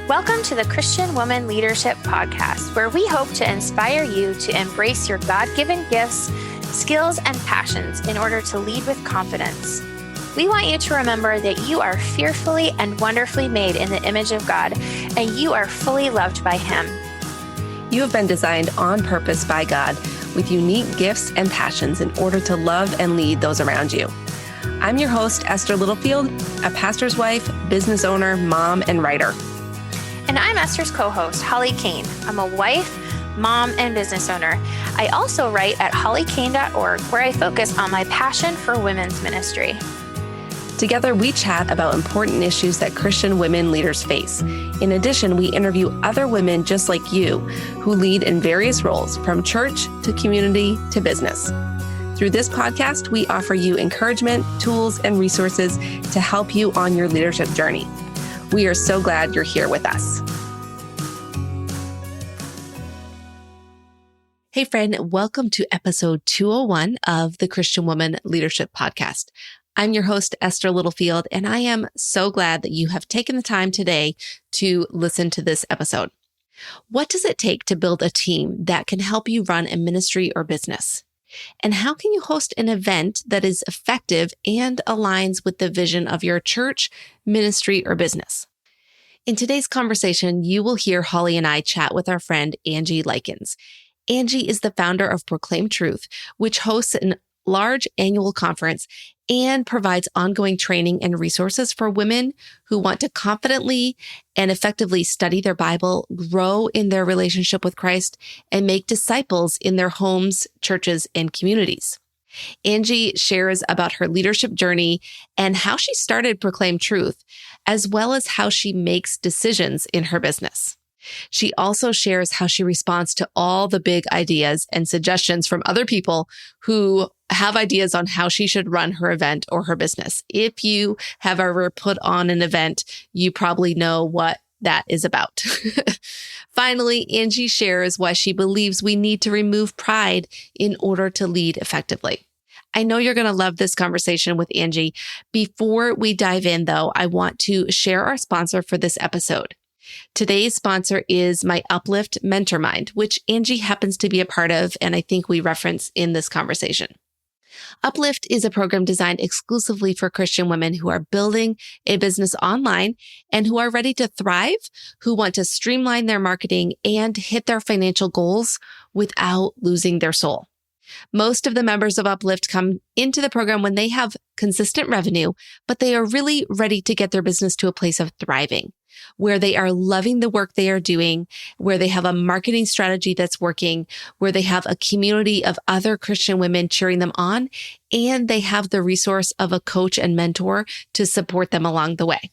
Welcome to the Christian Woman Leadership Podcast, where we hope to inspire you to embrace your God-given gifts, skills, and passions in order to lead with confidence. We want you to remember that you are fearfully and wonderfully made in the image of God, and you are fully loved by Him. You have been designed on purpose by God with unique gifts and passions in order to love and lead those around you. I'm your host, Esther Littlefield, a pastor's wife, business owner, mom, and writer. And I'm Esther's co-host, Holly Kane. I'm a wife, mom, and business owner. I also write at hollykane.org, where I focus on my passion for women's ministry. Together, we chat about important issues that Christian women leaders face. In addition, we interview other women just like you who lead in various roles, from church to community to business. Through this podcast, we offer you encouragement, tools, and resources to help you on your leadership journey. We are so glad you're here with us. Hey friend, welcome to episode 201 of the Christian Woman Leadership Podcast. I'm your host, Esther Littlefield, and I am so glad that you have taken the time today to listen to this episode. What does it take to build a team that can help you run a ministry or business? And how can you host an event that is effective and aligns with the vision of your church, ministry, or business? In today's conversation, you will hear Holly and I chat with our friend, Angie Likens. Angie is the founder of Proclaim Truth, which hosts a large annual conference and provides ongoing training and resources for women who want to confidently and effectively study their Bible, grow in their relationship with Christ, and make disciples in their homes, churches, and communities. Angie shares about her leadership journey and how she started Proclaim Truth, as well as how she makes decisions in her business. She also shares how she responds to all the big ideas and suggestions from other people who have ideas on how she should run her event or her business. If you have ever put on an event, you probably know what that is about. Finally, Angie shares why she believes we need to remove pride in order to lead effectively. I know you're going to love this conversation with Angie. Before we dive in, though, I want to share our sponsor for this episode. Today's sponsor is my Uplift Mentor Mind, which Angie happens to be a part of, and I think we reference in this conversation. Uplift is a program designed exclusively for Christian women who are building a business online and who are ready to thrive, who want to streamline their marketing and hit their financial goals without losing their soul. Most of the members of Uplift come into the program when they have consistent revenue, but they are really ready to get their business to a place of thriving, where they are loving the work they are doing, where they have a marketing strategy that's working, where they have a community of other Christian women cheering them on, and they have the resource of a coach and mentor to support them along the way.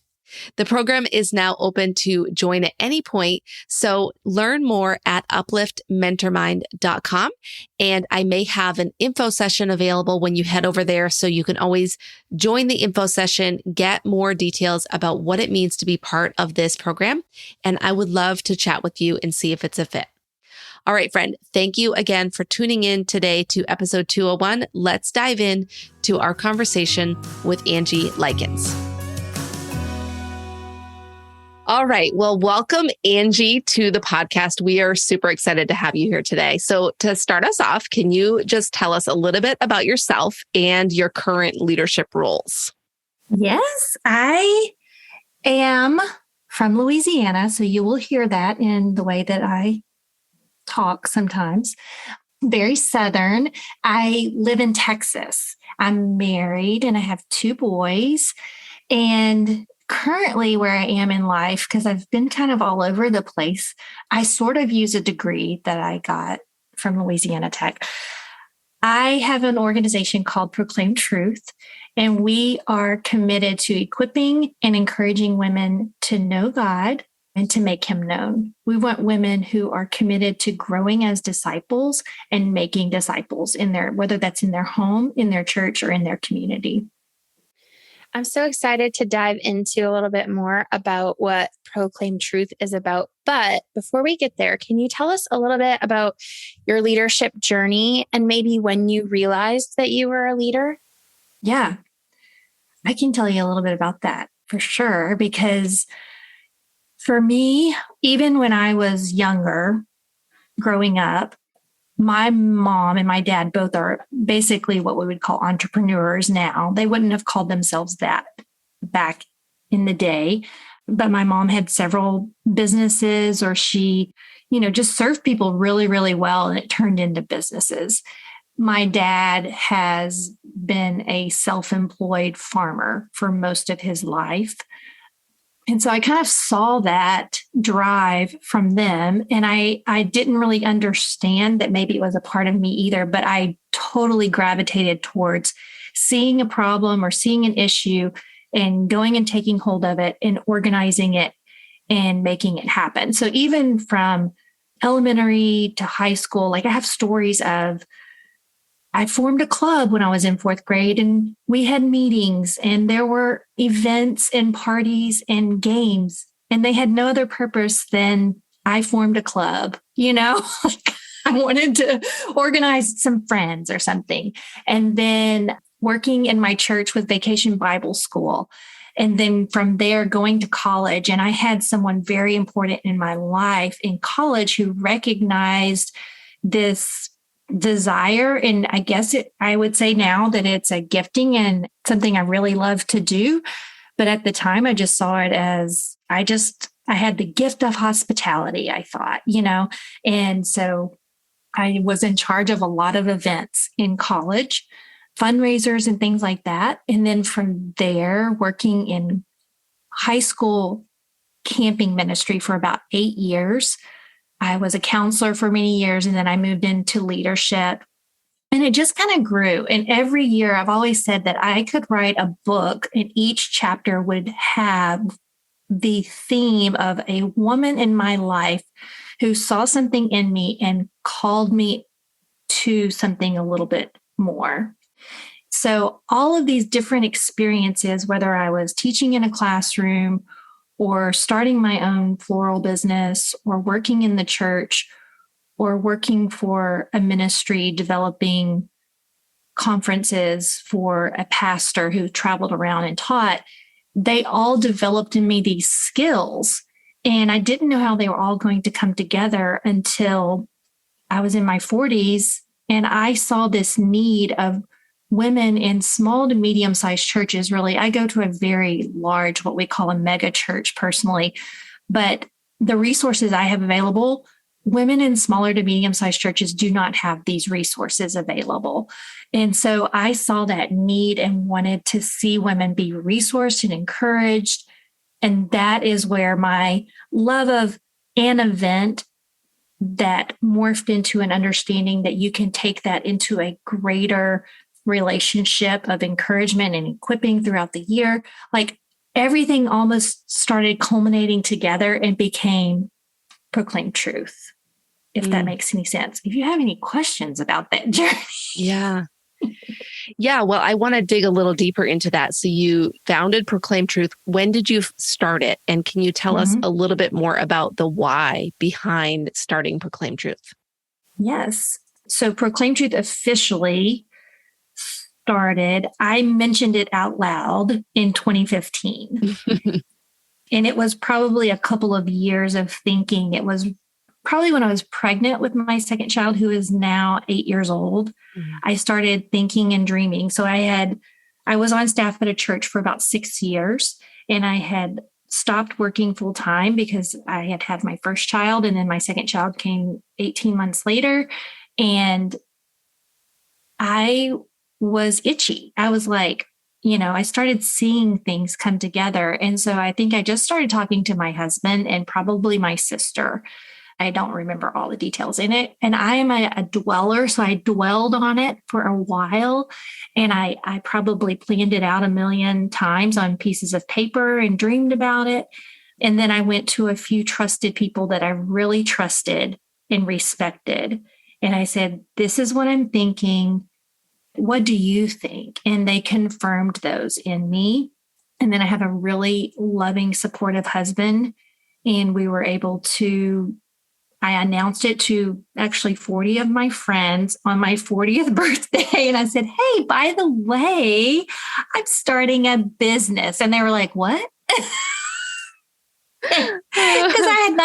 The program is now open to join at any point, so learn more at upliftmentormind.com, and I may have an info session available when you head over there, so you can always join the info session, get more details about what it means to be part of this program, and I would love to chat with you and see if it's a fit. All right, friend, thank you again for tuning in today to episode 201. Let's dive in to our conversation with Angie Likens. All right. Well, welcome, Angie, to the podcast. We are super excited to have you here today. So to start us off, can you just tell us a little bit about yourself and your current leadership roles? Yes, I am from Louisiana, so you will hear that in the way that I talk sometimes. Very Southern. I live in Texas. I'm married and I have 2 boys. And currently where I am in life, because I've been kind of all over the place, I sort of use a degree that I got from Louisiana Tech. I have an organization called Proclaim Truth, and we are committed to equipping and encouraging women to know God and to make Him known. We want women who are committed to growing as disciples and making disciples in whether that's in their home, in their church, or in their community. I'm so excited to dive into a little bit more about what Proclaim Truth is about. But before we get there, can you tell us a little bit about your leadership journey and maybe when you realized that you were a leader? Yeah, I can tell you a little bit about that for sure, because For me, even when I was younger, growing up, my mom and my dad both are basically what we would call entrepreneurs now. They wouldn't have called themselves that back in the day. But my mom had several businesses, or she, just served people really, really well, and it turned into businesses. My dad has been a self-employed farmer for most of his life. And so I kind of saw that drive from them. And I didn't really understand that maybe it was a part of me either, but I totally gravitated towards seeing a problem or seeing an issue and going and taking hold of it and organizing it and making it happen. So even from elementary to high school, like I have stories of, I formed a club when I was in 4th grade, and we had meetings, and there were events and parties and games, and they had no other purpose than I formed a club. I wanted to organize some friends or something. And then working in my church with Vacation Bible School. And then from there, going to college. And I had someone very important in my life in college who recognized this desire. And I guess I would say now that it's a gifting and something I really love to do. But at the time, I just saw it as I had the gift of hospitality, I thought, and so I was in charge of a lot of events in college, fundraisers and things like that. And then from there, working in high school camping ministry for about 8 years. I was a counselor for many years, and then I moved into leadership, and it just kind of grew. And every year I've always said that I could write a book, and each chapter would have the theme of a woman in my life who saw something in me and called me to something a little bit more. So all of these different experiences, whether I was teaching in a classroom or starting my own floral business, or working in the church, or working for a ministry, developing conferences for a pastor who traveled around and taught, they all developed in me these skills. And I didn't know how they were all going to come together until I was in my 40s, and I saw this need of women in small to medium-sized churches. Really, I go to a very large, what we call a mega church personally, but the resources I have available, women in smaller to medium-sized churches do not have these resources available. And so I saw that need and wanted to see women be resourced and encouraged. And that is where my love of an event that morphed into an understanding that you can take that into a greater relationship of encouragement and equipping throughout the year. Like everything almost started culminating together and became Proclaim Truth, if that makes any sense. If you have any questions about that journey. Yeah. Yeah. Well, I want to dig a little deeper into that. So you founded Proclaim Truth. When did you start it? And can you tell us a little bit more about the why behind starting Proclaim Truth? Yes. So Proclaim Truth officially started, I mentioned it out loud in 2015. And it was probably a couple of years of thinking. It was probably when I was pregnant with my second child, who is now 8 years old. I started thinking and dreaming. So I was on staff at a church for about 6 years, and I had stopped working full time because I had had my first child, and then my second child came 18 months later. And I was itchy. I was like, I started seeing things come together. And so I think I just started talking to my husband and probably my sister. I don't remember all the details in it. And I am a dweller, so I dwelled on it for a while. And I probably planned it out a million times on pieces of paper and dreamed about it. And then I went to a few trusted people that I really trusted and respected. And I said, this is what I'm thinking. What do you think? And they confirmed those in me. And then I have a really loving, supportive husband. And we were able to, I announced it to actually 40 of my friends on my 40th birthday. And I said, hey, by the way, I'm starting a business. And they were like, what?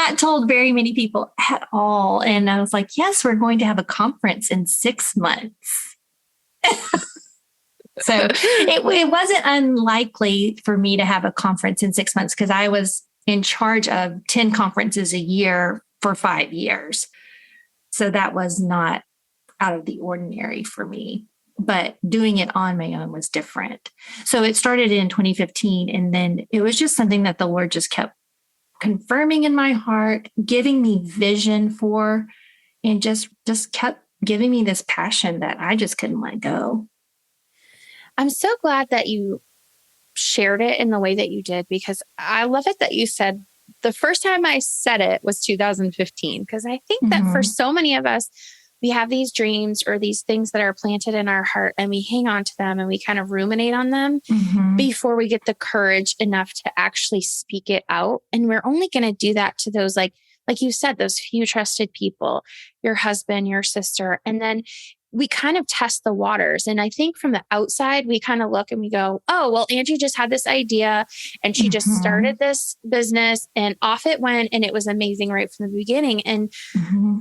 not told very many people at all. And I was like, yes, we're going to have a conference in 6 months. So it wasn't unlikely for me to have a conference in 6 months because I was in charge of 10 conferences a year for 5 years. So that was not out of the ordinary for me, but doing it on my own was different. So it started in 2015, and then it was just something that the Lord just kept confirming in my heart, giving me vision for, and just kept giving me this passion that I just couldn't let go. I'm so glad that you shared it in the way that you did, because I love it that you said the first time I said it was 2015, because I think that for so many of us, we have these dreams or these things that are planted in our heart and we hang on to them and we kind of ruminate on them before we get the courage enough to actually speak it out. And we're only going to do that to those, like you said, those few trusted people, your husband, your sister. And then we kind of test the waters. And I think from the outside, we kind of look and we go, oh, well, Angie just had this idea and she just started this business and off it went. And it was amazing right from the beginning. And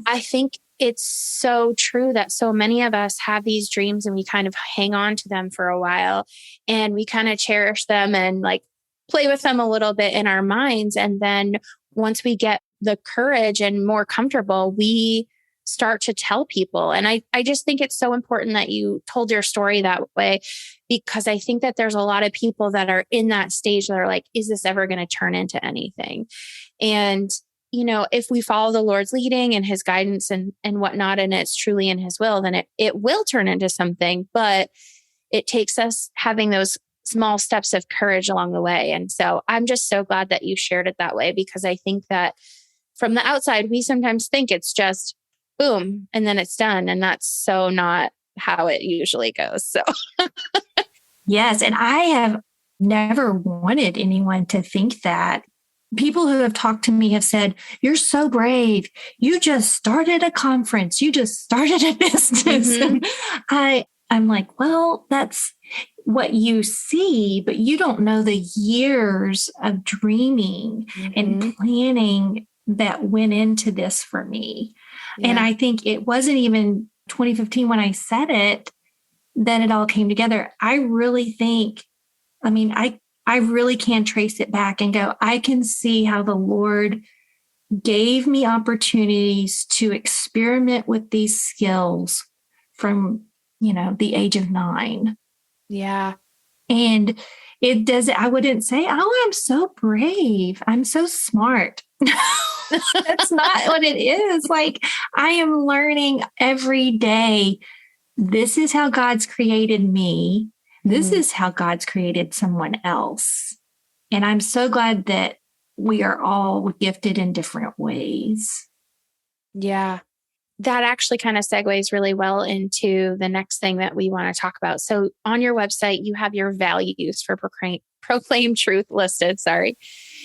I think it's so true that so many of us have these dreams and we kind of hang on to them for a while and we kind of cherish them and like play with them a little bit in our minds. And then once we get the courage and more comfortable, we start to tell people. And I just think it's so important that you told your story that way, because I think that there's a lot of people that are in that stage that are like, is this ever going to turn into anything? And you know, if we follow the Lord's leading and his guidance and whatnot, and it's truly in his will, then it will turn into something, but it takes us having those small steps of courage along the way. And so I'm just so glad that you shared it that way, because I think that from the outside, we sometimes think it's just boom, and then it's done. And that's so not how it usually goes. So yes. And I have never wanted anyone to think that. People who have talked to me have said, you're so brave. You just started a conference. You just started a business. And I'm like, well, that's what you see, but you don't know the years of dreaming and planning that went into this for me. Yeah. And I think it wasn't even 2015 when I said it, that it all came together. I really think, I really can trace it back and go, I can see how the Lord gave me opportunities to experiment with these skills from, the age of 9. Yeah. And it does, I wouldn't say, oh, I'm so brave. I'm so smart. That's not what it is. Like, I am learning every day. This is how God's created me. This is how God's created someone else. And I'm so glad that we are all gifted in different ways. Yeah. That actually kind of segues really well into the next thing that we want to talk about. So on your website, you have your values for proclaim truth listed. Sorry.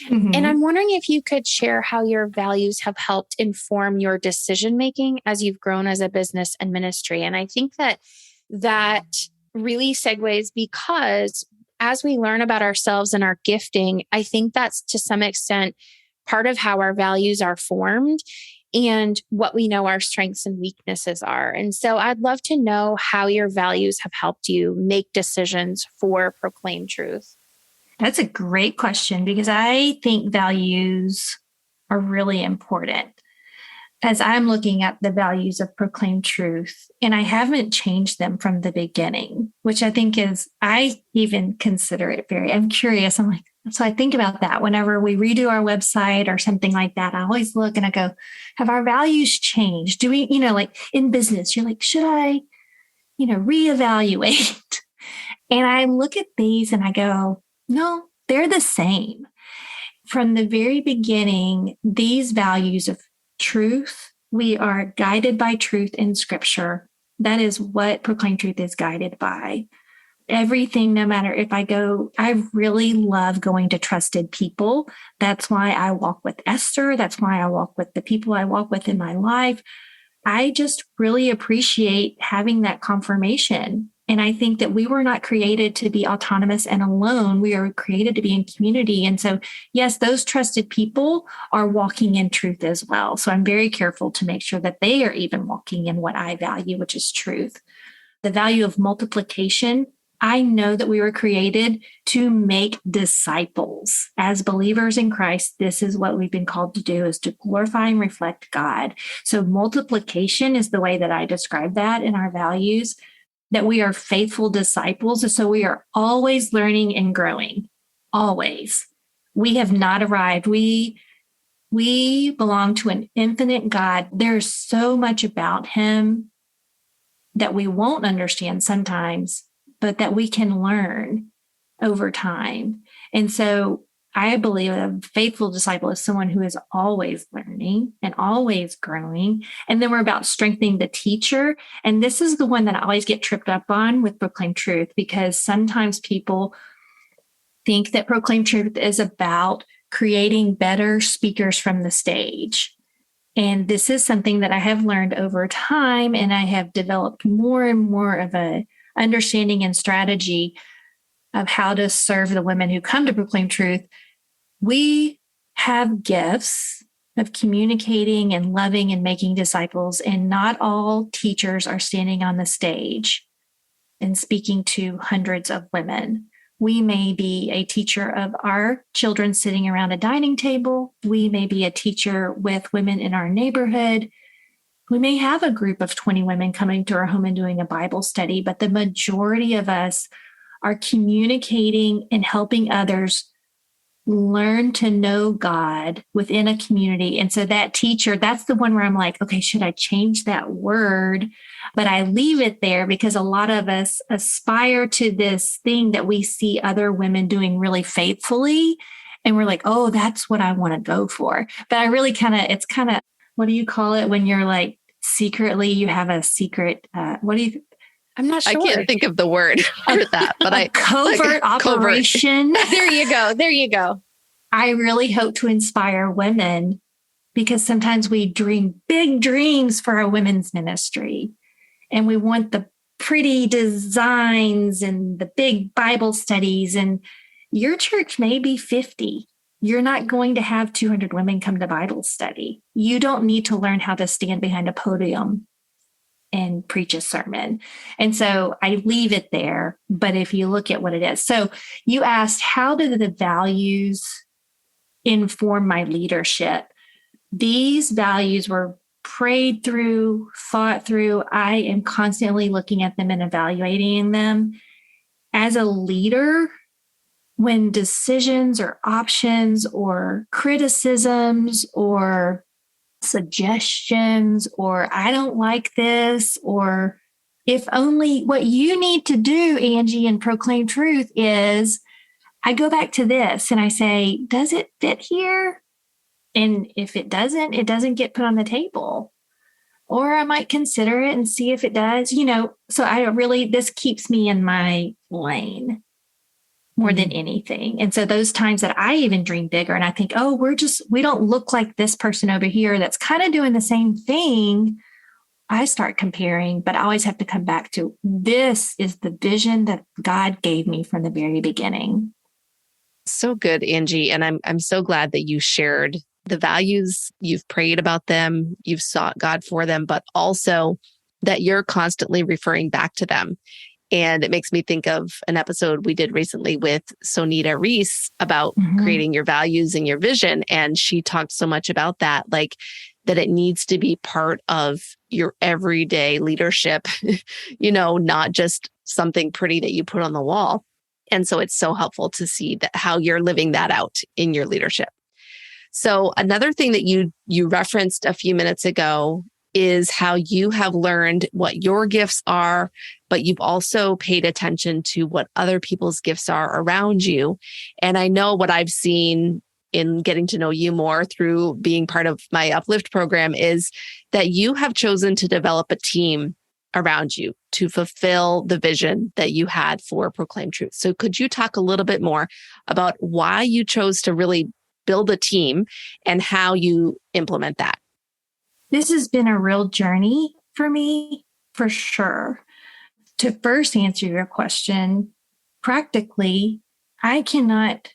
And I'm wondering if you could share how your values have helped inform your decision-making as you've grown as a business and ministry. And I think that really segues, because as we learn about ourselves and our gifting, I think that's to some extent part of how our values are formed and what we know our strengths and weaknesses are. And so I'd love to know how your values have helped you make decisions for Proclaim Truth. That's a great question, because I think values are really important. As I'm looking at the values of Proclaim Truth, and I haven't changed them from the beginning, which I think I even consider it I'm curious. I'm like, so I think about that whenever we redo our website or something like that. I always look and I go, have our values changed? Do we, like in business, you're like, should I, reevaluate? And I look at these and I go, no, they're the same. From the very beginning, these values of truth, we are guided by truth in Scripture. That is what Proclaim Truth is guided by. Everything, no matter if I really love going to trusted people. That's why I walk with Esther. That's why I walk with the people I walk with in my life. I just really appreciate having that confirmation And I think that we were not created to be autonomous and alone. We are created to be in community. And so, yes, those trusted people are walking in truth as well. So I'm very careful to make sure that they are even walking in what I value, which is truth. The value of multiplication. I know that we were created to make disciples. As believers in Christ, this is what we've been called to do, is to glorify and reflect God. So multiplication is the way that I describe that in our values, that we are faithful disciples. So we are always learning and growing, always. We have not arrived. We belong to an infinite God. There's so much about him that we won't understand sometimes, but that we can learn over time. And so I believe a faithful disciple is someone who is always learning and always growing. And then we're about strengthening the teacher. And this is the one that I always get tripped up on with Proclaim Truth, because sometimes people think that Proclaim Truth is about creating better speakers from the stage. And this is something that I have learned over time, and I have developed more and more of a understanding and strategy of how to serve the women who come to Proclaim Truth. We have gifts of communicating and loving and making disciples, and not all teachers are standing on the stage and speaking to hundreds of women. We may be a teacher of our children sitting around a dining table. We may be a teacher with women in our neighborhood. We may have a group of 20 women coming to our home and doing a Bible study, but the majority of us are communicating and helping others learn to know God within a community. And so that teacher, that's the one where I'm like, okay, should I change that word? But I leave it there because a lot of us aspire to this thing that we see other women doing really faithfully. And we're like, oh, that's what I want to go for. But I really it's kind of, what do you call it when you're like secretly, you have a secret, I'm not sure. I can't think of the word for that, but covert operation. There you go. There you go. I really hope to inspire women, because sometimes we dream big dreams for our women's ministry, and we want the pretty designs and the big Bible studies. And your church may be 50. You're not going to have 200 women come to Bible study. You don't need to learn how to stand behind a podium and preach a sermon. And so I leave it there. But if you look at what it is, so you asked, how do the values inform my leadership? These values were prayed through, thought through. I am constantly looking at them and evaluating them. As a leader, when decisions or options or criticisms or suggestions, or I don't like this, or if only, what you need to do, Angie, and Proclaim Truth is, I go back to this and I say, does it fit here? And if it doesn't get put on the table. Or I might consider it and see if it does, so this keeps me in my lane more than anything. And so those times that I even dream bigger and I think, oh, we don't look like this person over here that's kind of doing the same thing, I start comparing, but I always have to come back to, this is the vision that God gave me from the very beginning. So good, Angie. And I'm so glad that you shared the values, you've prayed about them, you've sought God for them, but also that you're constantly referring back to them. And it makes me think of an episode we did recently with Sonita Reese about creating your values and your vision. And she talked so much about that, like that it needs to be part of your everyday leadership, not just something pretty that you put on the wall. And so it's so helpful to see that how you're living that out in your leadership. So another thing that you referenced a few minutes ago is how you have learned what your gifts are, but you've also paid attention to what other people's gifts are around you. And I know what I've seen in getting to know you more through being part of my Uplift program is that you have chosen to develop a team around you to fulfill the vision that you had for Proclaim Truth. So could you talk a little bit more about why you chose to really build a team and how you implement that? This has been a real journey for me, for sure. to first answer your question, practically, I cannot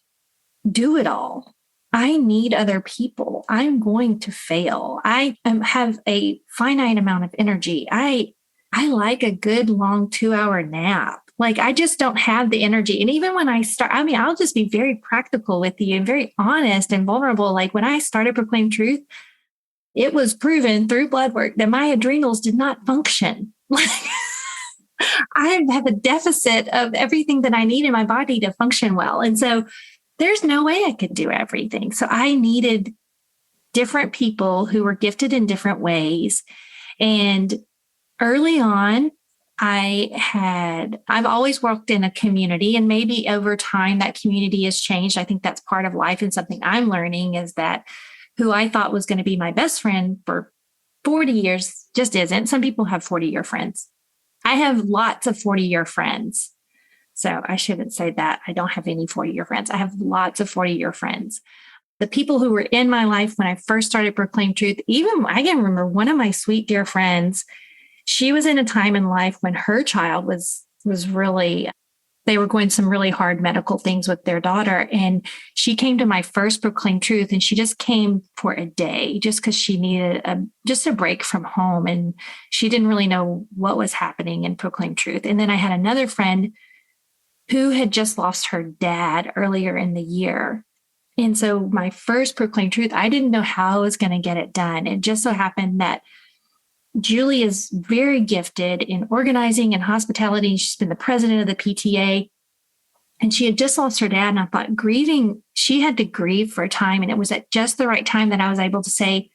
do it all. I need other people. I'm going to fail. Have a finite amount of energy. I like a good long 2-hour nap. Like, I just don't have the energy. And even when I start, I'll just be very practical with you and very honest and vulnerable. Like, when I started Proclaim Truth, it was proven through blood work that my adrenals did not function. Like, I have a deficit of everything that I need in my body to function well. And so there's no way I could do everything. So I needed different people who were gifted in different ways. And early on, I've always worked in a community, and maybe over time that community has changed. I think that's part of life, and something I'm learning is that who I thought was going to be my best friend for 40 years just isn't. Some people have 40-year friends. I have lots of 40-year friends. So I shouldn't say that. I don't have any 40-year friends. I have lots of 40-year friends. The people who were in my life when I first started Proclaim Truth, even I can remember one of my sweet dear friends. She was in a time in life when her child was really, they were going some really hard medical things with their daughter. And she came to my first Proclaim Truth, and she just came for a day just because she needed just a break from home. And she didn't really know what was happening in Proclaim Truth. And then I had another friend who had just lost her dad earlier in the year. And so my first Proclaim Truth, I didn't know how I was going to get it done. It just so happened that Julie is very gifted in organizing and hospitality. She's been the president of the PTA, and she had just lost her dad. And I thought she had to grieve for a time. And it was at just the right time that I was able to say,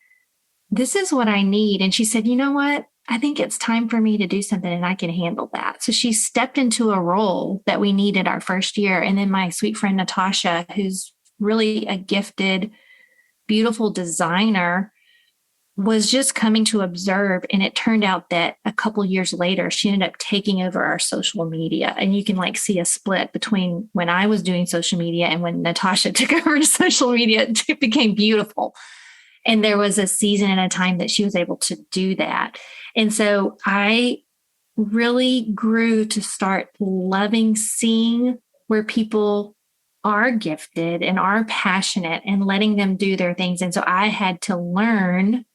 this is what I need. And she said, you know what? I think it's time for me to do something, and I can handle that. So she stepped into a role that we needed our first year. And then my sweet friend, Natasha, who's really a gifted, beautiful designer, was just coming to observe. And it turned out that a couple years later, she ended up taking over our social media. And you can see a split between when I was doing social media and when Natasha took over social media. It became beautiful. And there was a season and a time that she was able to do that. And so I really grew to start loving seeing where people are gifted and are passionate and letting them do their things. And so I had to learn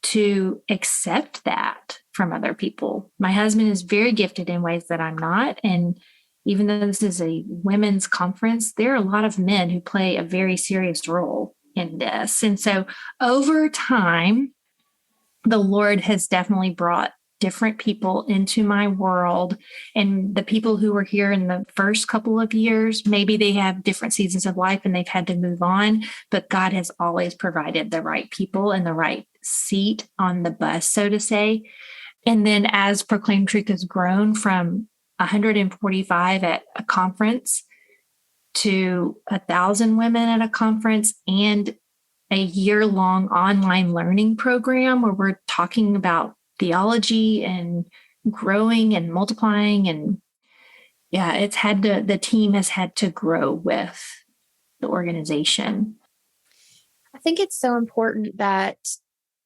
to accept that from other people. My husband is very gifted in ways that I'm not. And even though this is a women's conference, there are a lot of men who play a very serious role in this. And so over time, the Lord has definitely brought different people into my world. And the people who were here in the first couple of years, maybe they have different seasons of life and they've had to move on, but God has always provided the right people and the right seat on the bus, so to say. And then as Proclaim Truth has grown from 145 at a conference to 1,000 women at a conference and a year-long online learning program where we're talking about theology and growing and multiplying. And yeah, the team has had to grow with the organization. I think it's so important that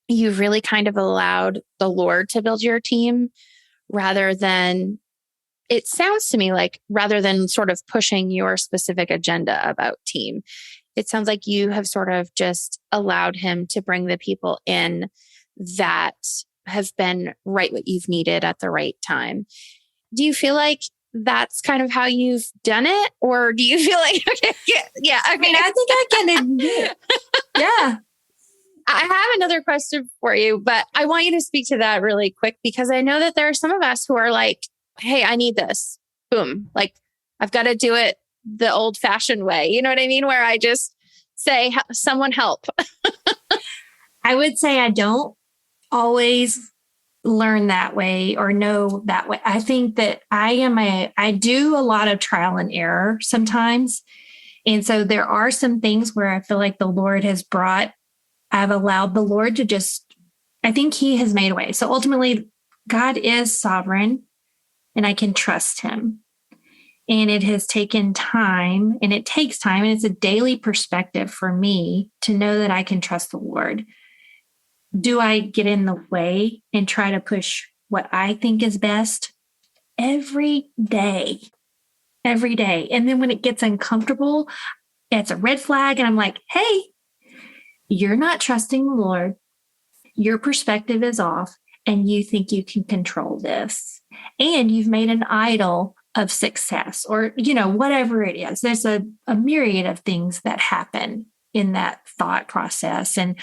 you really kind of allowed the Lord to build your team rather than, it sounds to me like, rather than sort of pushing your specific agenda about team. It sounds like you have sort of just allowed him to bring the people in that have been right what you've needed at the right time. Do you feel like that's kind of how you've done it? Or do you feel like, yeah. I mean, I think I can admit. Yeah. I have another question for you, but I want you to speak to that really quick because I know that there are some of us who are like, hey, I need this. Boom. Like, I've got to do it the old fashioned way. You know what I mean? Where I just say, someone help. I would say I don't always learn that way or know that way. I think that I do a lot of trial and error sometimes. And so there are some things where I feel like the Lord has I've allowed the Lord to I think he has made a way. So ultimately, God is sovereign and I can trust him. And it has taken time, and it takes time, and it's a daily perspective for me to know that I can trust the Lord. Do I get in the way and try to push what I think is best? every day. Every day. And then when it gets uncomfortable, it's a red flag. And I'm like, hey, you're not trusting the Lord. Your perspective is off and you think you can control this. And you've made an idol of success or, whatever it is. There's a myriad of things that happen in that thought process. And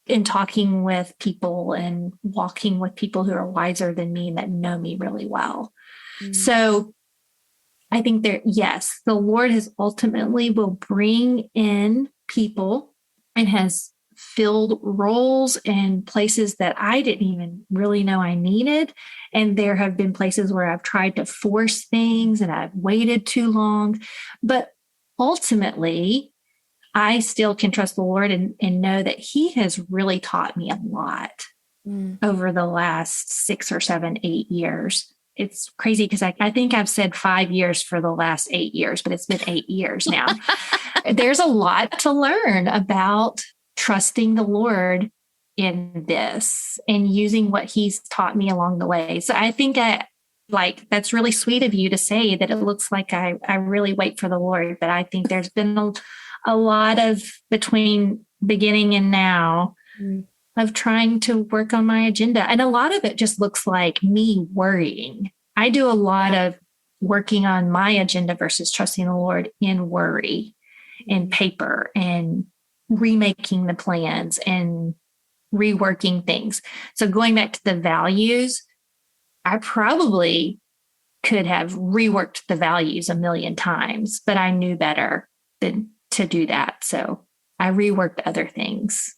in talking with people and walking with people who are wiser than me and that know me really well. Mm-hmm. So I think yes, the Lord has ultimately will bring in people and has filled roles and places that I didn't even really know I needed. And there have been places where I've tried to force things and I've waited too long. But ultimately, I still can trust the Lord and know that He has really taught me a lot over the last 6 or 7, 8 years. It's crazy because I think I've said 5 years for the last 8 years, but it's been 8 years now. There's a lot to learn about trusting the Lord in this and using what He's taught me along the way. So I think that's really sweet of you to say that it looks like I really wait for the Lord, but I think there's been a lot of between beginning and now of trying to work on my agenda. And a lot of it just looks like me worrying. I do a lot of working on my agenda versus trusting the Lord in worry and paper and remaking the plans and reworking things. So going back to the values, I probably could have reworked the values a million times, but I knew better than to do that. So I reworked other things.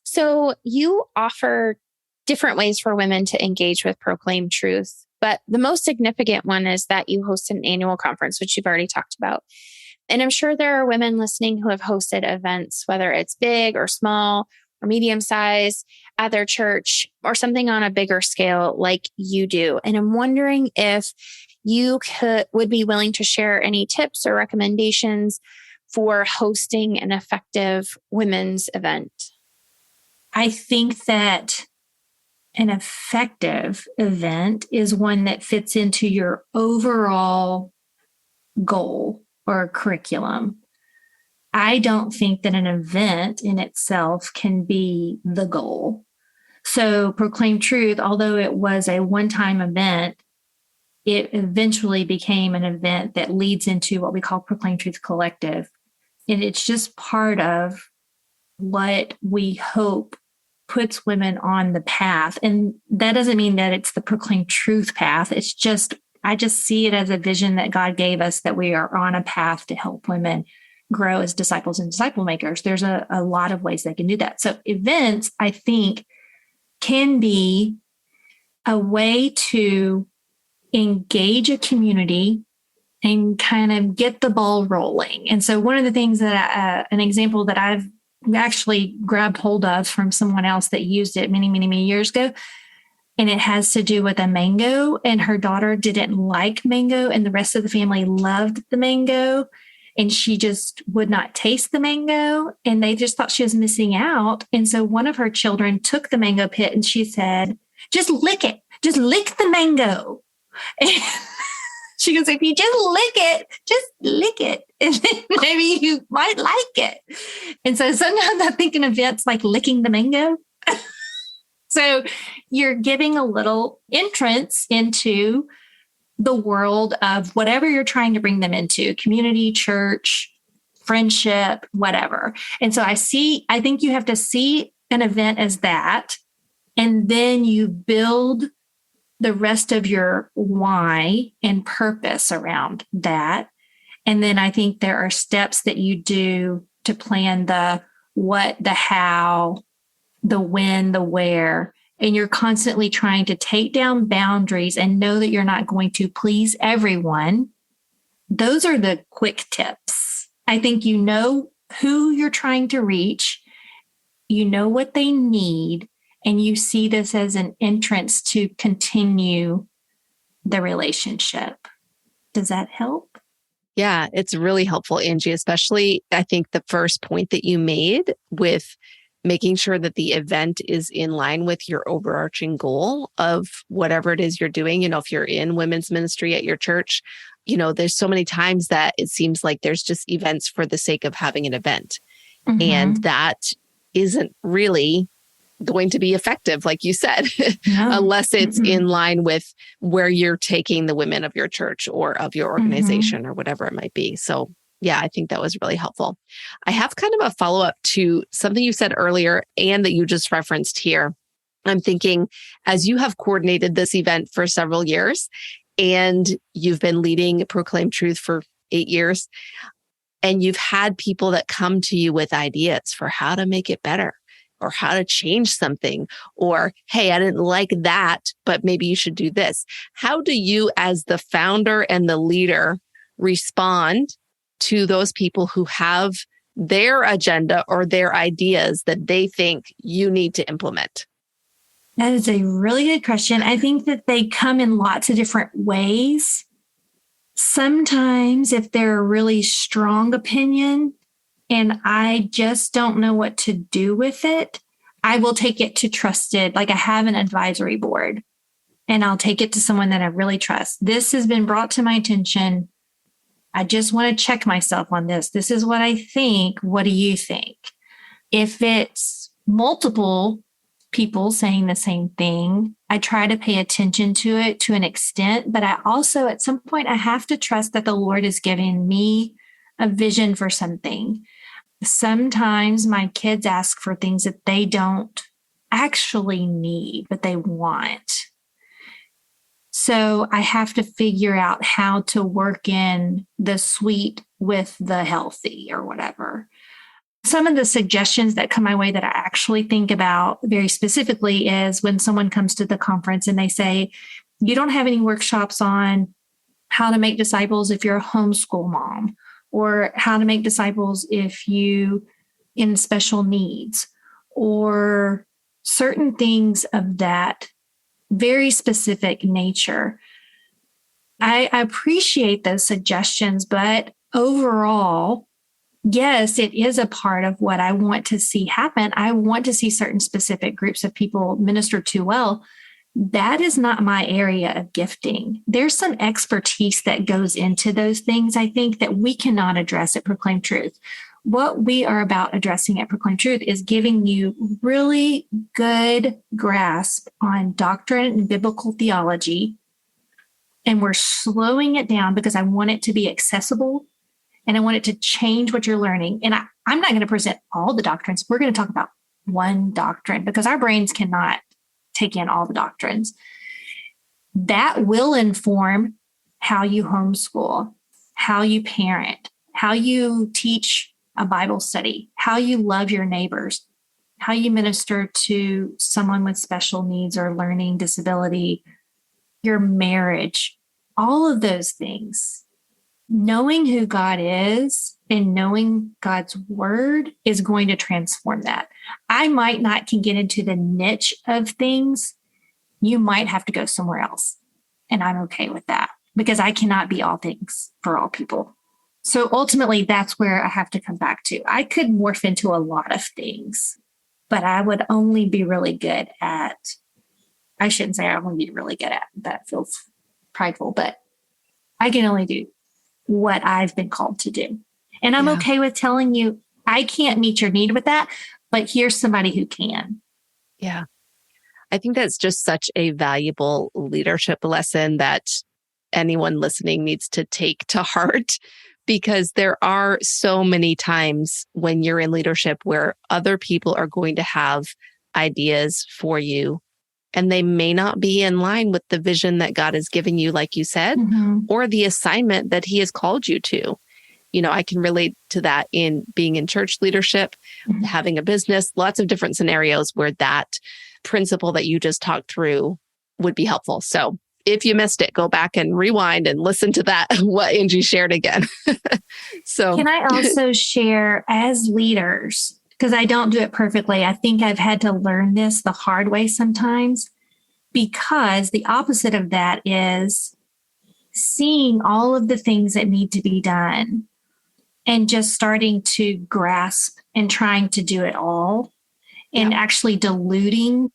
So you offer different ways for women to engage with Proclaim Truth, but the most significant one is that you host an annual conference, which you've already talked about. And I'm sure there are women listening who have hosted events, whether it's big or small or medium size at their church or something on a bigger scale like you do. And I'm wondering if you would be willing to share any tips or recommendations for hosting an effective women's event. I think that an effective event is one that fits into your overall goal or curriculum. I don't think that an event in itself can be the goal. So Proclaim Truth, although it was a one-time event, it eventually became an event that leads into what we call Proclaim Truth Collective. And it's just part of what we hope puts women on the path. And that doesn't mean that it's the Proclaim Truth path. It's just, I just see it as a vision that God gave us that we are on a path to help women grow as disciples and disciple makers. There's a lot of ways they can do that. So events, I think, can be a way to engage a community and kind of get the ball rolling. And so one of the things that an example that I've actually grabbed hold of from someone else that used it many, many, many years ago, and it has to do with a mango, and her daughter didn't like mango and the rest of the family loved the mango, and she just would not taste the mango, and they just thought she was missing out. And so one of her children took the mango pit and she said, just lick it, just lick the mango. And she goes, if you just lick it, and then maybe you might like it. And so sometimes I think an event's like licking the mango. So you're giving a little entrance into the world of whatever you're trying to bring them into, community, church, friendship, whatever. And so I think you have to see an event as that, and then you build the rest of your why and purpose around that. And then I think there are steps that you do to plan the what, the how, the when, the where. And you're constantly trying to take down boundaries and know that you're not going to please everyone. Those are the quick tips. I think you know who you're trying to reach, you know what they need, and you see this as an entrance to continue the relationship. Does that help? Yeah, it's really helpful, Angie, especially I think the first point that you made with making sure that the event is in line with your overarching goal of whatever it is you're doing. If you're in women's ministry at your church, there's so many times that it seems like there's just events for the sake of having an event. And that isn't really going to be effective, like you said, unless it's in line with where you're taking the women of your church or of your organization or whatever it might be. So yeah, I think that was really helpful. I have kind of a follow-up to something you said earlier and that you just referenced here. I'm thinking, as you have coordinated this event for several years and you've been leading Proclaim Truth for 8 years, and you've had people that come to you with ideas for how to make it better or how to change something, or, hey, I didn't like that, but maybe you should do this. How do you, as the founder and the leader, respond to those people who have their agenda or their ideas that they think you need to implement? That is a really good question. I think that they come in lots of different ways. Sometimes if they're a really strong opinion and I just don't know what to do with it, I will take it to trusted, like I have an advisory board, and I'll take it to someone that I really trust. This has been brought to my attention. I just want to check myself on this. This is what I think. What do you think? If it's multiple people saying the same thing, I try to pay attention to it to an extent, but I also, at some point, I have to trust that the Lord is giving me a vision for something. Sometimes my kids ask for things that they don't actually need, but they want. So I have to figure out how to work in the sweet with the healthy or whatever. Some of the suggestions that come my way that I actually think about very specifically is when someone comes to the conference and they say, you don't have any workshops on how to make disciples if you're a homeschool mom, or how to make disciples if you in special needs, or certain things of that very specific nature. I appreciate those suggestions, but overall, yes, it is a part of what I want to see happen. I want to see certain specific groups of people minister to well. That is not my area of gifting. There's some expertise that goes into those things, I think, that we cannot address at Proclaim Truth. What we are about addressing at Proclaim Truth is giving you really good grasp on doctrine and biblical theology. And we're slowing it down because I want it to be accessible and I want it to change what you're learning. And I'm not going to present all the doctrines. We're going to talk about one doctrine because our brains cannot take in all the doctrines. That will inform how you homeschool, how you parent, how you teach a Bible study, how you love your neighbors, how you minister to someone with special needs or learning disability, your marriage, all of those things. Knowing who God is and knowing God's word is going to transform that. I might not can get into the niche of things. You might have to go somewhere else. And I'm okay with that because I cannot be all things for all people. So ultimately, that's where I have to come back to. I could morph into a lot of things, but I would only be really good at, I shouldn't say I would only be really good at, that feels prideful, but I can only do what I've been called to do. And I'm okay with telling you, I can't meet your need with that, but here's somebody who can. Yeah. I think that's just such a valuable leadership lesson that anyone listening needs to take to heart, because there are so many times when you're in leadership where other people are going to have ideas for you, and they may not be in line with the vision that God has given you, like you said, or the assignment that He has called you to. I can relate to that in being in church leadership, having a business, lots of different scenarios where that principle that you just talked through would be helpful. So if you missed it, go back and rewind and listen to that, what Angie shared again. So can I also share, as leaders, because I don't do it perfectly, I think I've had to learn this the hard way sometimes, because the opposite of that is seeing all of the things that need to be done and just starting to grasp and trying to do it all. and actually diluting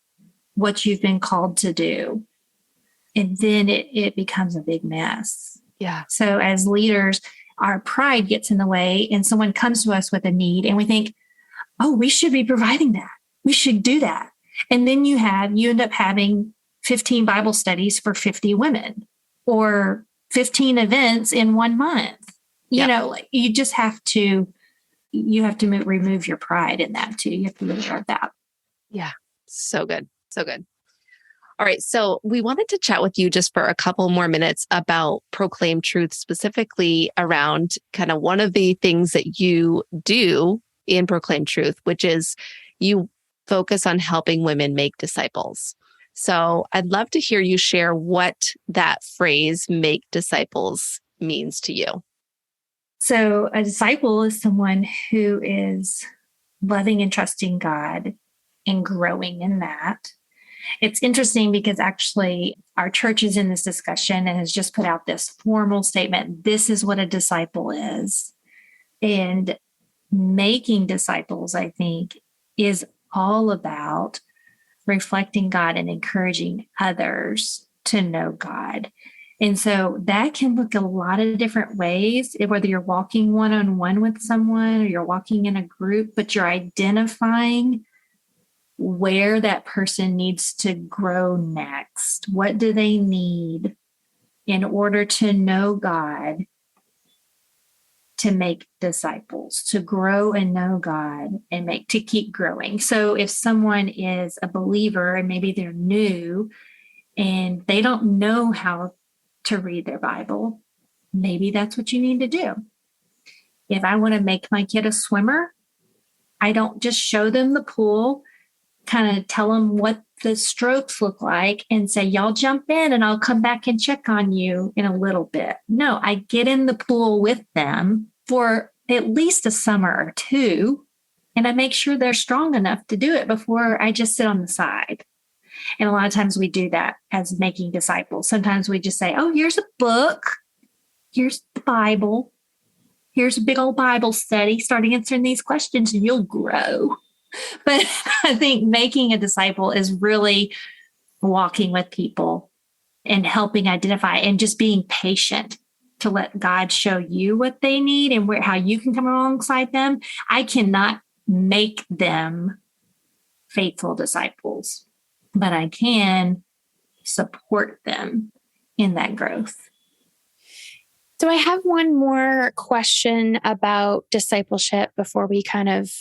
what you've been called to do. And then it becomes a big mess. Yeah. So as leaders, our pride gets in the way and someone comes to us with a need and we think, oh, we should be providing that. We should do that. And then you end up having 15 Bible studies for 50 women or 15 events in 1 month. You know, you just have to, remove your pride in that too. You have to remove that. Yeah. So good. So good. All right. So we wanted to chat with you just for a couple more minutes about Proclaim Truth, specifically around kind of one of the things that you do in Proclaim Truth, which is you focus on helping women make disciples. So I'd love to hear you share what that phrase, make disciples, means to you. So a disciple is someone who is loving and trusting God and growing in that. It's interesting because actually our church is in this discussion and has just put out this formal statement. This is what a disciple is. And making disciples, I think, is all about reflecting God and encouraging others to know God. And so that can look a lot of different ways, whether you're walking one-on-one with someone or you're walking in a group, but you're identifying where that person needs to grow next. What do they need in order to know God, to make disciples, to grow and know God and to keep growing. So if someone is a believer and maybe they're new and they don't know how to read their Bible, maybe that's what you need to do. If I want to make my kid a swimmer, I don't just show them the pool, kind of tell them what the strokes look like and say, y'all jump in and I'll come back and check on you in a little bit. No, I get in the pool with them for at least a summer or two, and I make sure they're strong enough to do it before I just sit on the side. And a lot of times we do that as making disciples. Sometimes we just say, oh, here's a book. Here's the Bible. Here's a big old Bible study. Start answering these questions and you'll grow. But I think making a disciple is really walking with people and helping identify and just being patient to let God show you what they need and how you can come alongside them. I cannot make them faithful disciples, but I can support them in that growth. So I have one more question about discipleship before we kind of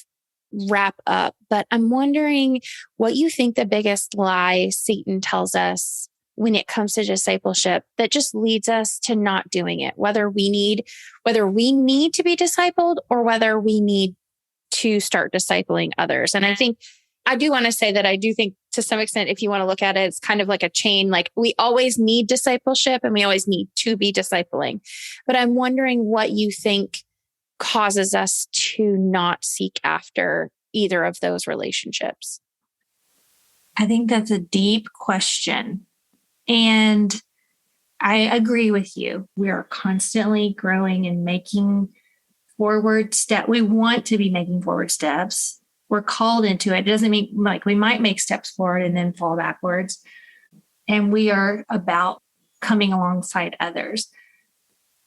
wrap up, but I'm wondering what you think the biggest lie Satan tells us when it comes to discipleship that just leads us to not doing it, whether we need to be discipled or whether we need to start discipling others. And I think I do want to say that I do think to some extent, if you want to look at it, it's kind of like a chain, like we always need discipleship and we always need to be discipling. But I'm wondering what you think causes us to not seek after either of those relationships. I think that's a deep question. And I agree with you. We are constantly growing and making forward steps. We want to be making forward steps. We're called into it. It doesn't mean like we might make steps forward and then fall backwards. And we are about coming alongside others.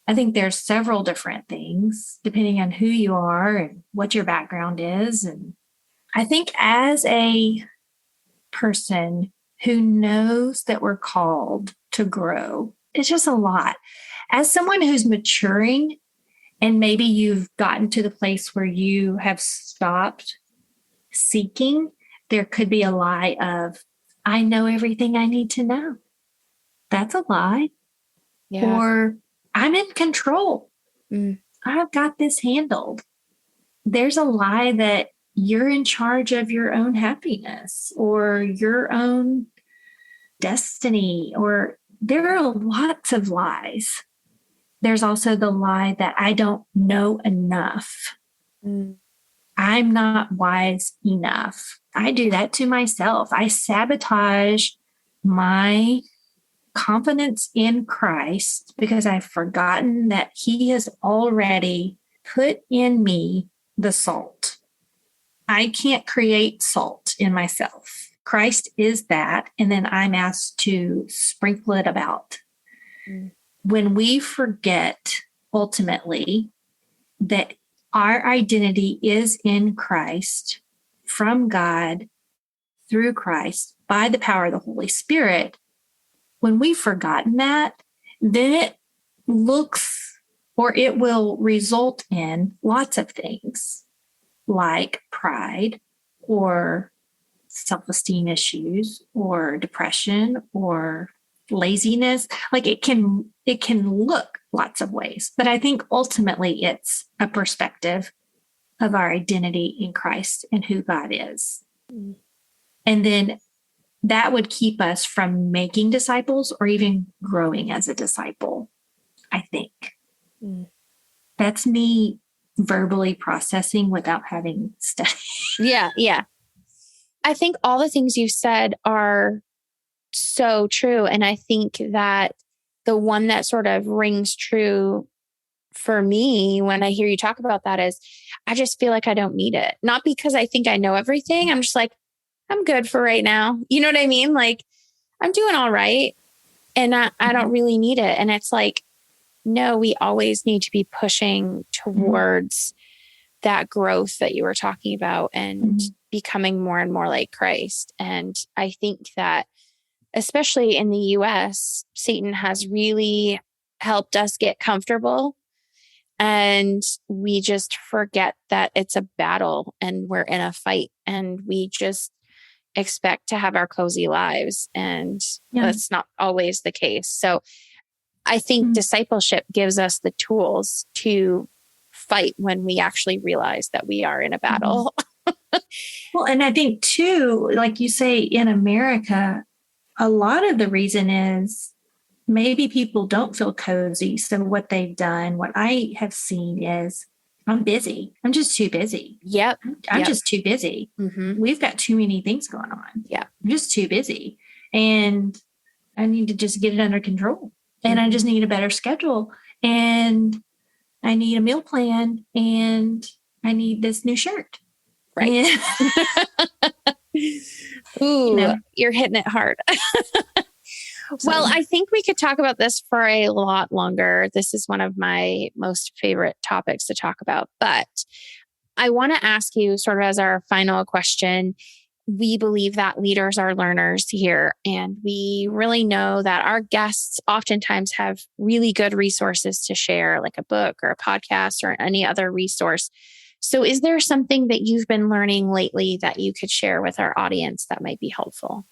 I think there's several different things depending on who you are and what your background is. And I think as a person who knows that we're called to grow, it's just a lot. As someone who's maturing and maybe you've gotten to the place where you have stopped seeking, there could be a lie of, I know everything I need to know. That's a lie. Yeah. Or I'm in control. I've got this handled. There's a lie that you're in charge of your own happiness or your own destiny, or there are lots of lies. There's also the lie that I don't know enough. I'm not wise enough. I do that to myself. I sabotage my confidence in Christ because I've forgotten that He has already put in me the salt. I can't create salt in myself. Christ is that. And then I'm asked to sprinkle it about. Mm. When we forget ultimately that our identity is in Christ, from God, through Christ, by the power of the Holy Spirit, when we've forgotten that, then it looks or it will result in lots of things like pride or self-esteem issues or depression or laziness. Like it can look lots of ways, but I think ultimately it's a perspective of our identity in Christ and who God is. Mm. And then that would keep us from making disciples or even growing as a disciple, I think. Mm. That's me verbally processing without having studied. Yeah. I think all the things you said are so true. And I think that the one that sort of rings true for me when I hear you talk about that is I just feel like I don't need it. Not because I think I know everything. I'm just like, I'm good for right now. You know what I mean? Like I'm doing all right and I don't really need it. And it's like, no, we always need to be pushing towards that growth that you were talking about and becoming more and more like Christ. And I think that especially in the US, Satan has really helped us get comfortable. And we just forget that it's a battle and we're in a fight and we just expect to have our cozy lives. And that's not always the case. So I think discipleship gives us the tools to fight when we actually realize that we are in a battle. Well, and I think too, like you say, in America, a lot of the reason is maybe people don't feel cozy. So what they've done, what I have seen is I'm busy. I'm just too busy. Yep. I'm just too busy. Mm-hmm. We've got too many things going on. Yeah. I'm just too busy. And I need to just get it under control. And I just need a better schedule. And I need a meal plan. And I need this new shirt. Right. Ooh, you're hitting it hard. Well, I think we could talk about this for a lot longer. This is one of my most favorite topics to talk about. But I want to ask you, sort of as our final question, we believe that leaders are learners here. And we really know that our guests oftentimes have really good resources to share, like a book or a podcast or any other resource. So is there something that you've been learning lately that you could share with our audience that might be helpful?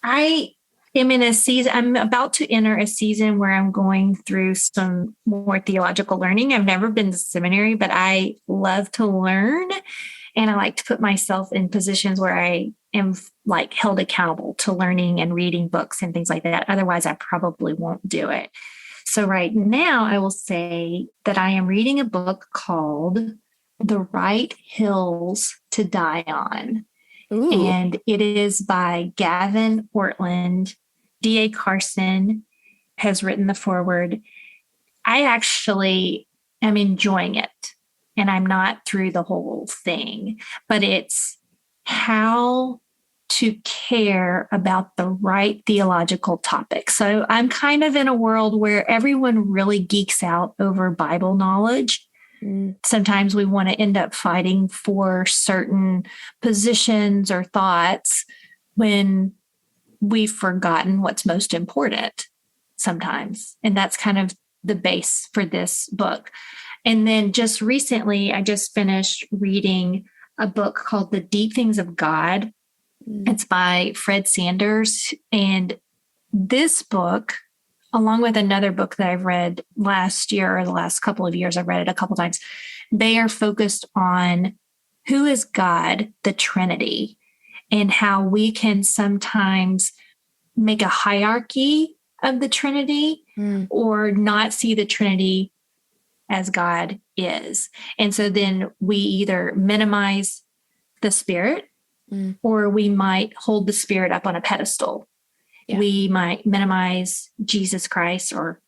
I am in a season, I'm about to enter a season where I'm going through some more theological learning. I've never been to seminary, but I love to learn. And I like to put myself in positions where I am like held accountable to learning and reading books and things like that. Otherwise, I probably won't do it. So right now, I will say that I am reading a book called The Right Hills to Die On. Ooh. And it is by Gavin Ortland. D.A. Carson has written the foreword. I actually am enjoying it. And I'm not through the whole thing, but it's how to care about the right theological topics. So I'm kind of in a world where everyone really geeks out over Bible knowledge. Sometimes we want to end up fighting for certain positions or thoughts when we've forgotten what's most important sometimes. And that's kind of the base for this book. And then just recently, I just finished reading a book called The Deep Things of God. It's by Fred Sanders. And this book, along with another book that I've read last year or the last couple of years, I've read it a couple times, they are focused on who is God, the Trinity, and how we can sometimes make a hierarchy of the Trinity or not see the Trinity as God is. And so then we either minimize the Spirit or we might hold the Spirit up on a pedestal. Yeah. We might minimize Jesus Christ or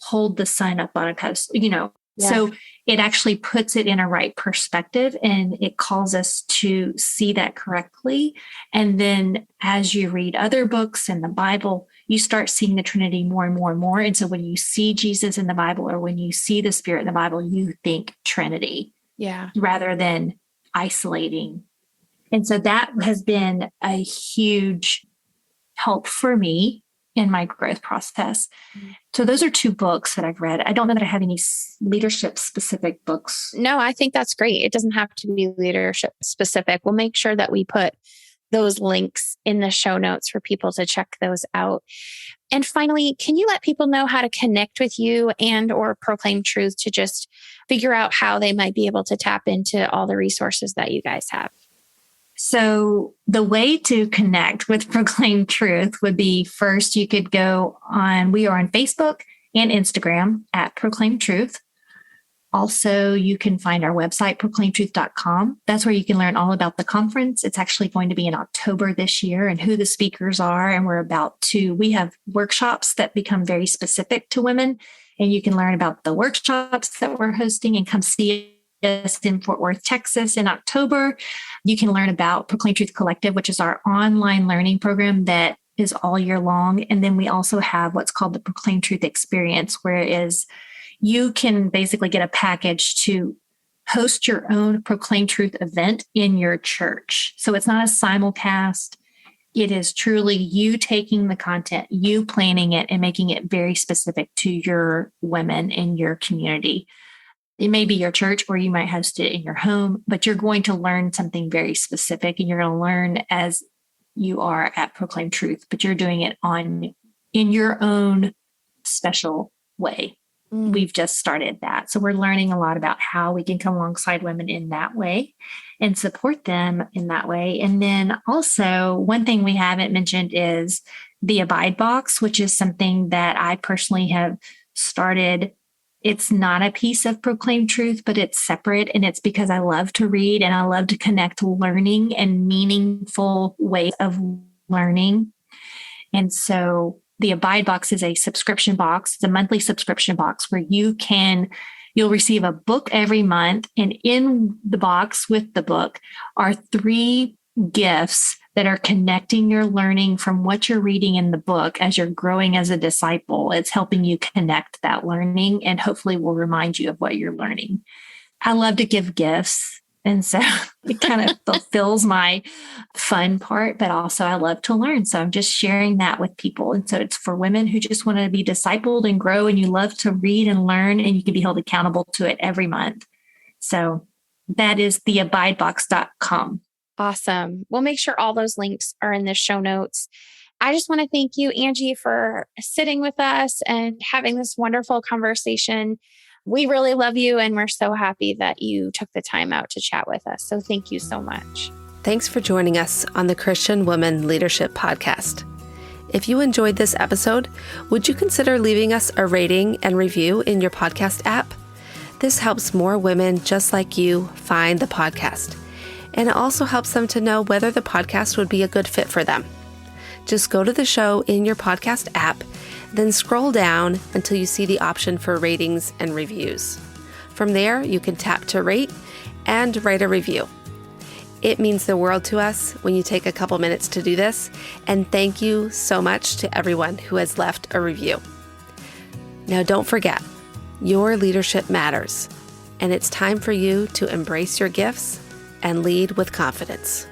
hold the Son up on a pedestal, Yeah. So it actually puts it in a right perspective, and it calls us to see that correctly. And then as you read other books in the Bible, you start seeing the Trinity more and more and more. And so when you see Jesus in the Bible, or when you see the Spirit in the Bible, you think Trinity rather than isolating. And so that has been a huge help for me in my growth process. So those are 2 books that I've read. I don't know that I have any leadership specific books. No, I think that's great. It doesn't have to be leadership specific. We'll make sure that we put those links in the show notes for people to check those out. And finally, can you let people know how to connect with you and or Proclaim Truth to just figure out how they might be able to tap into all the resources that you guys have? So the way to connect with Proclaim Truth would be, first, you could go on, we are on Facebook and Instagram at Proclaim Truth. Also, you can find our website, proclaimtruth.com. That's where you can learn all about the conference. It's actually going to be in October this year, and who the speakers are. And we have workshops that become very specific to women, and you can learn about the workshops that we're hosting and come see us in Fort Worth, Texas in October. You can learn about Proclaim Truth Collective, which is our online learning program that is all year long. And then we also have what's called the Proclaim Truth Experience, where you can basically get a package to host your own Proclaim Truth event in your church. So it's not a simulcast. It is truly you taking the content, you planning it, and making it very specific to your women in your community. It may be your church, or you might host it in your home, but you're going to learn something very specific, and you're going to learn as you are at Proclaim Truth, but you're doing it in your own special way. We've just started that. So we're learning a lot about how we can come alongside women in that way and support them in that way. And then also, one thing we haven't mentioned is the Abide Box, which is something that I personally have started. It's not a piece of Proclaim Truth, but it's separate. And it's because I love to read and I love to connect learning and meaningful ways of learning. And so the Abide Box is a subscription box. It's a monthly subscription box where you'll receive a book every month. And in the box with the book are 3 gifts that are connecting your learning from what you're reading in the book as you're growing as a disciple. It's helping you connect that learning and hopefully will remind you of what you're learning. I love to give gifts. And so it kind of fulfills my fun part, but also I love to learn. So I'm just sharing that with people. And so it's for women who just want to be discipled and grow, and you love to read and learn, and you can be held accountable to it every month. So that is theabidebox.com. Awesome. We'll make sure all those links are in the show notes. I just want to thank you, Angie, for sitting with us and having this wonderful conversation. We really love you, and we're so happy that you took the time out to chat with us. So thank you so much. Thanks for joining us on the Christian Women Leadership Podcast. If you enjoyed this episode, would you consider leaving us a rating and review in your podcast app? This helps more women just like you find the podcast, and it also helps them to know whether the podcast would be a good fit for them. Just go to the show in your podcast app, then scroll down until you see the option for ratings and reviews. From there, you can tap to rate and write a review. It means the world to us when you take a couple minutes to do this, and thank you so much to everyone who has left a review. Now, don't forget, your leadership matters, and it's time for you to embrace your gifts and lead with confidence.